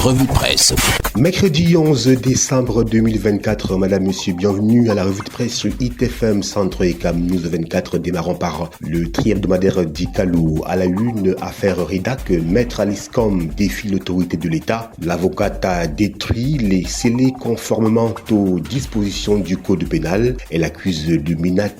revue de presse. Mercredi 11 décembre 2024, madame, monsieur, bienvenue à la revue de presse sur ITFM Centre et Cam News 24, démarrant par le tri-hebdomadaire d'Icalou. À la une, affaire Redac, maître Aliscom défie l'autorité de l'État. L'avocate a détruit les scellés conformément aux dispositions du code pénal. Elle accuse le Minat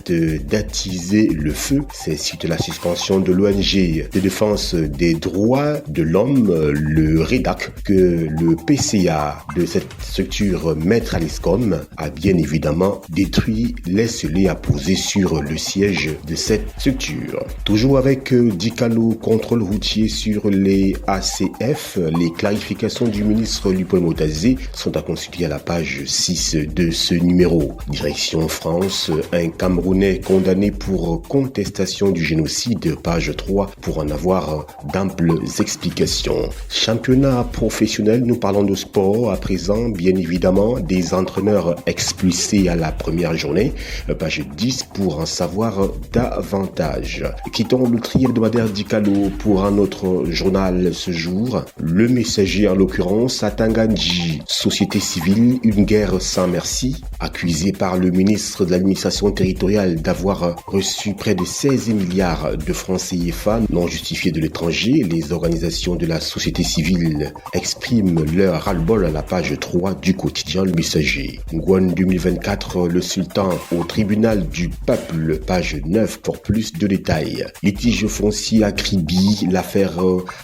d'attiser le feu. C'est suite à la suspension de l'ONG de défense des droits de l'homme, le Redac, que le PCA de cette structure maître Aliscom a bien évidemment détruit les scellés apposés sur le siège de cette structure. Toujours avec Dicalou, contrôle routier sur les ACF, les clarifications du ministre Lupoel Motazé sont à consulter à la page 6 de ce numéro. Direction France, un Camerounais condamné pour contestation du génocide, page 3, pour en avoir d'amples explications. Championnat professionnel, nous parlons de sport à présent, bien évidemment, des entraîneurs expulsés à la première journée, page 10 pour en savoir davantage. Quittons le tri hebdomadaire d'Icalou pour un autre journal ce jour. Le Messager, en l'occurrence, à Tanganji, société civile, une guerre sans merci, accusé par le ministre de l'administration territoriale d'avoir reçu près de 16 milliards de francs CFA non justifiés de l'étranger. Les organisations de la société civile expriment leur ras-le-bol à la page 3 du quotidien Le Messager. Ngouane 2024, le sultan au tribunal du peuple, page 9 pour plus de détails. Litige foncier à Kribi, l'affaire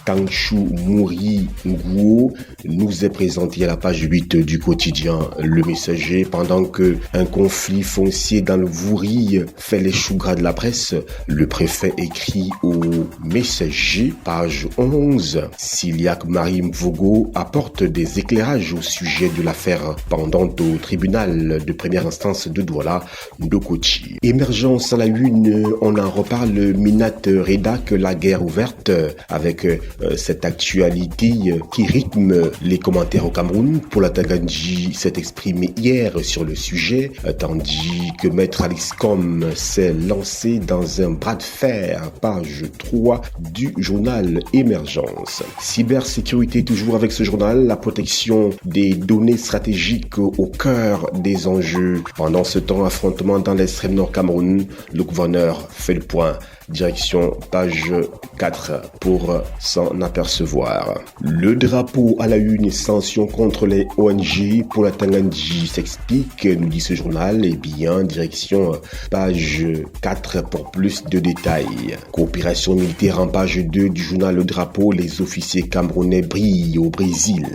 Kangchou Mouri Nguo nous est présentée à la page 8 du quotidien Le Messager. Pendant que un conflit foncier dans le Vouri fait les choux gras de la presse, le préfet écrit au Messager, page 11. Siliac Marie Mvogo apporte des éclairages au sujet de l'affaire pendante au tribunal de première instance de Douala, Ndokochi. Émergence à la une, on en reparle, Minat Redac, la guerre ouverte, avec cette actualité qui rythme les commentaires au Cameroun. Pour la Tanganji s'est exprimé hier sur le sujet, tandis que maître Aliscom s'est lancé dans un bras de fer, page 3 du journal Émergence. Cybersécurité toujours avec ce journal, la protection des données stratégiques au cœur des enjeux. Pendant ce temps, affrontement dans l'extrême nord Cameroun, le gouverneur fait le point. Direction page 4 pour s'en apercevoir. Le drapeau à la une, sanction contre les ONG pour la Tanganji s'explique, nous dit ce journal. Et bien, direction page 4 pour plus de détails. Coopération militaire en page 2 du journal Le Drapeau, les officiers camerounais brillent au Brésil.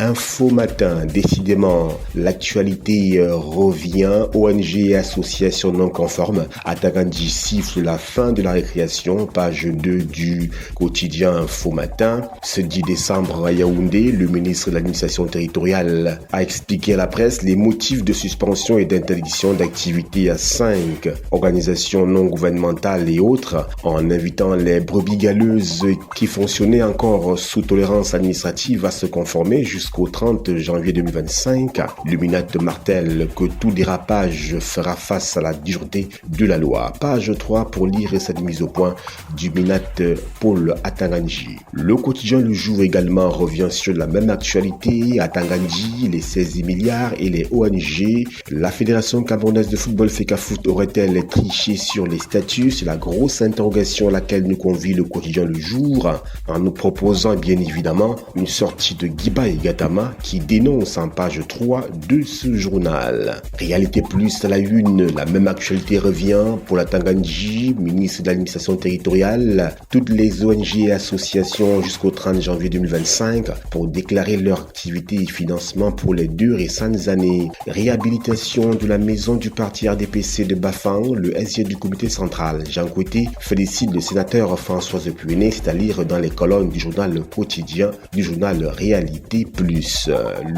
Info matin, décidément, l'actualité revient. ONG et associations non conformes. À Tanganji siffle la fin de la récréation, page 2 du quotidien Info Matin. Ce 10 décembre à Yaoundé, le ministre de l'administration territoriale a expliqué à la presse les motifs de suspension et d'interdiction d'activité à 5 organisations non gouvernementales et autres, en invitant les brebis galeuses qui fonctionnaient encore sous tolérance administrative à se conformer jusqu'au 30 janvier 2025. Le Minat martèle que tout dérapage fera face à la dureté de la loi. Page 3 pour lire cette mise au point du Minat Paul à Tanganji. Le quotidien Le Jour également revient sur la même actualité à Tanganji, les 16 milliards et les ONG. La Fédération camerounaise de football FECAFOOT aurait-elle triché sur les statuts? C'est la grosse interrogation à laquelle nous convie le quotidien Le Jour, en nous proposant bien évidemment une sortie de Giba et Gatama qui dénonce en page 3 de ce journal. Réalité plus à la une, la même actualité revient pour la Tanganji, ministre de l'administration territoriale, toutes les ONG et associations jusqu'au 30 janvier 2025 pour déclarer leur activité et financement pour les 2 récentes années. Réhabilitation de la maison du parti RDPC de Bafang, le SG du comité central, Jean Koueté, félicite le sénateur Françoise Puené, c'est à lire dans les colonnes du journal quotidien, du journal Réalité Plus.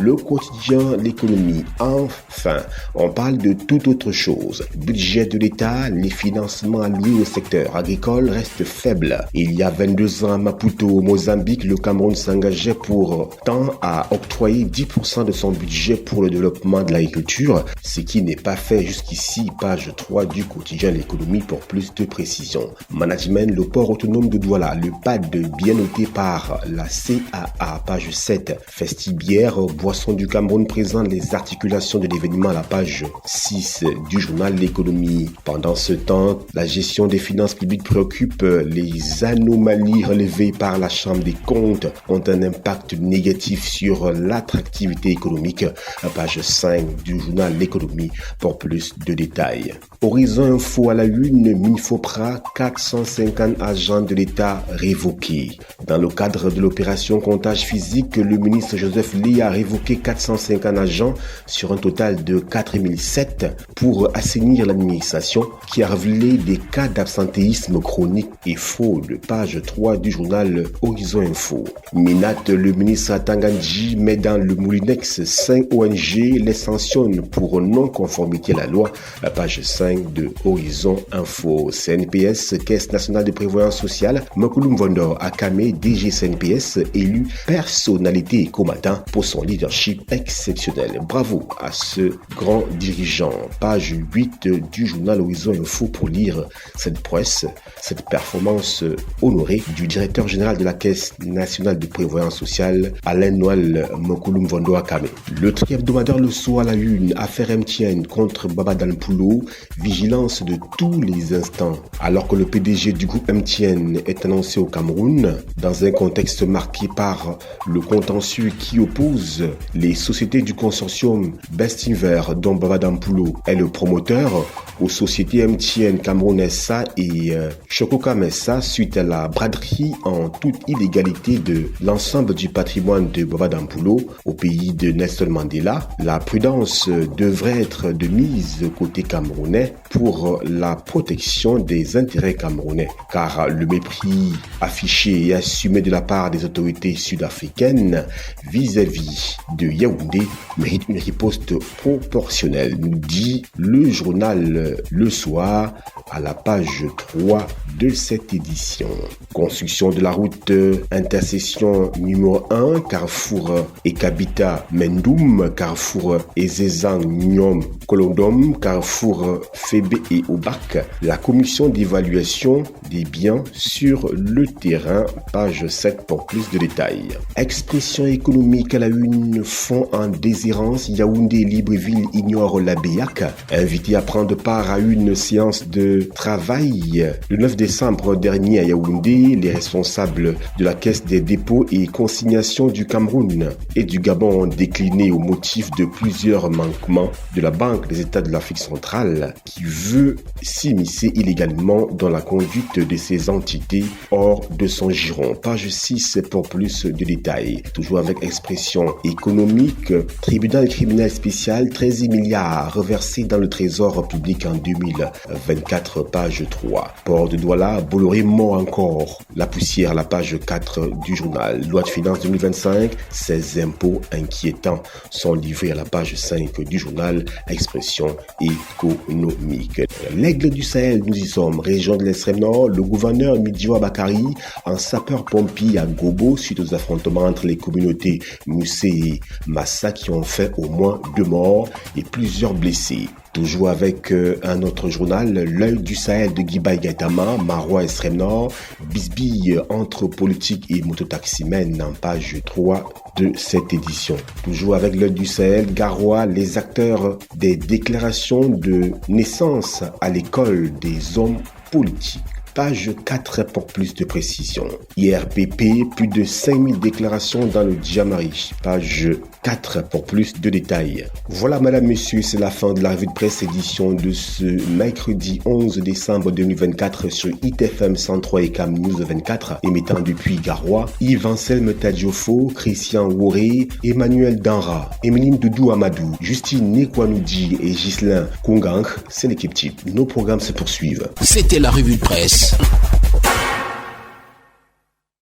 Le quotidien L'économie, enfin, on parle de toute autre chose. Budget de l'État, les financements alloués au secteur agricole restent faibles. Il y a 22 ans à Maputo, au Mozambique, le Cameroun s'engageait pourtant à octroyer 10% de son budget pour le développement de l'agriculture, ce qui n'est pas fait jusqu'ici, page 3 du quotidien L'économie pour plus de précision. Management, le port autonome de Douala, le PAD bien noté par la CAA, page 7. Festibière, boisson du Cameroun présente les articulations de l'événement à la page 6 du journal L'économie. Pendant ce temps, la gestion des finances publiques préoccupe. Les anomalies relevées par la Chambre des comptes ont un impact négatif sur l'attractivité économique. À page 5 du journal L'économie pour plus de détails. Horizon Info à la une, Minfopra, 450 agents de l'État révoqués. Dans le cadre de l'opération comptage physique, le ministre Joseph Lee a révoqué 450 agents sur un total de 4007 pour assainir l'administration qui a révélé des cas d'absentéisme chronique et fraude. Page 3 du journal Horizon Info. Minat, le ministre Tanganji met dans le moulinex 5 ONG, les sanctionne pour non-conformité à la loi. À page 5 de Horizon Info. CNPS, Caisse nationale de prévoyance sociale, Mokulum Vondor Akame, DG CNPS, élu personnalité et combattant pour son leadership exceptionnel. Bravo à ce grand dirigeant. Page 8 du journal Horizon Info pour lire cette prouesse, cette performance honorée du directeur général de la Caisse nationale de prévoyance sociale, Alain Noël Mokulum Vondor Akame. Le tri hebdomadaire Le Soir à la une, affaire MTN contre Baba Danpulo, vigilance de tous les instants. Alors que le PDG du groupe MTN est annoncé au Cameroun, dans un contexte marqué par le contentieux qui oppose les sociétés du consortium Bestinver, dont Baba Danpulo est le promoteur, aux sociétés MTN Cameroun SA et Chococam SA suite à la braderie en toute illégalité de l'ensemble du patrimoine de Baba Danpulo au pays de Nelson Mandela, la prudence devrait être de mise côté camerounais pour la protection des intérêts camerounais, car le mépris affiché et assumé de la part des autorités sud-africaines vis-à-vis de Yaoundé mérite une riposte proportionnelle, nous dit le journal Le Soir à la page 3 de cette édition. Construction de la route intersection numéro 1, Carrefour Ekabita Mendoum, Carrefour Ezezang Nyom Kolondom, Carrefour Fébé et Obac. La commission d'évaluation des biens sur le terrain, page 7 pour plus de détails. Expression économique à la une, fonds en déshérence, Yaoundé Libreville ignore la BEAC. Invité à prendre part à une séance de travail le 9 décembre dernier à Yaoundé, les responsables de la Caisse des dépôts et consignations du Cameroun et du Gabon ont décliné au motif de plusieurs manquements de la Banque des États de l'Afrique centrale qui veut s'immiscer illégalement dans la conduite de ces entités hors de son giron. Page 6 pour plus de détails. Toujours avec expression économique, tribunal criminel spécial, 13 milliards reversés dans le trésor public en 2024, page 3. Port de Douala, Bolloré mort encore. La poussière, la page 4 du journal. Loi de finances 2025, ces impôts inquiétants sont livrés à la page 5 du journal Expression économique. L'Aigle du Sahel, nous y sommes. Région de l'extrême nord, le gouverneur Midjo Bakari en sapeur-pompier à Gobo suite aux affrontements entre les communautés Moussé et Massa qui ont fait au moins 2 morts et plusieurs blessés. Toujours avec un autre journal, L'œil du Sahel de Guibaï Gaïtama, Marois extrême nord, bisbille entre politique et mototaximène en page 3 de cette édition. Toujours avec L'œil du Sahel, Garoua, les acteurs des déclarations de naissance à l'école des hommes politiques. Page 4 pour plus de précision. IRPP, plus de 5000 déclarations dans le Djamari. Page 4 pour plus de détails. Voilà, madame, monsieur, c'est la fin de la revue de presse édition de ce mercredi 11 décembre 2024 sur ITFM 103 et Cam News 24, émettant depuis Garoua. Yves Anselme Tadjofo, Christian Woré, Emmanuel Danra, Emeline Doudou Amadou, Justine Nekwanoudji et Ghislain Kongang, c'est l'équipe type. Nos programmes se poursuivent. C'était la revue de presse.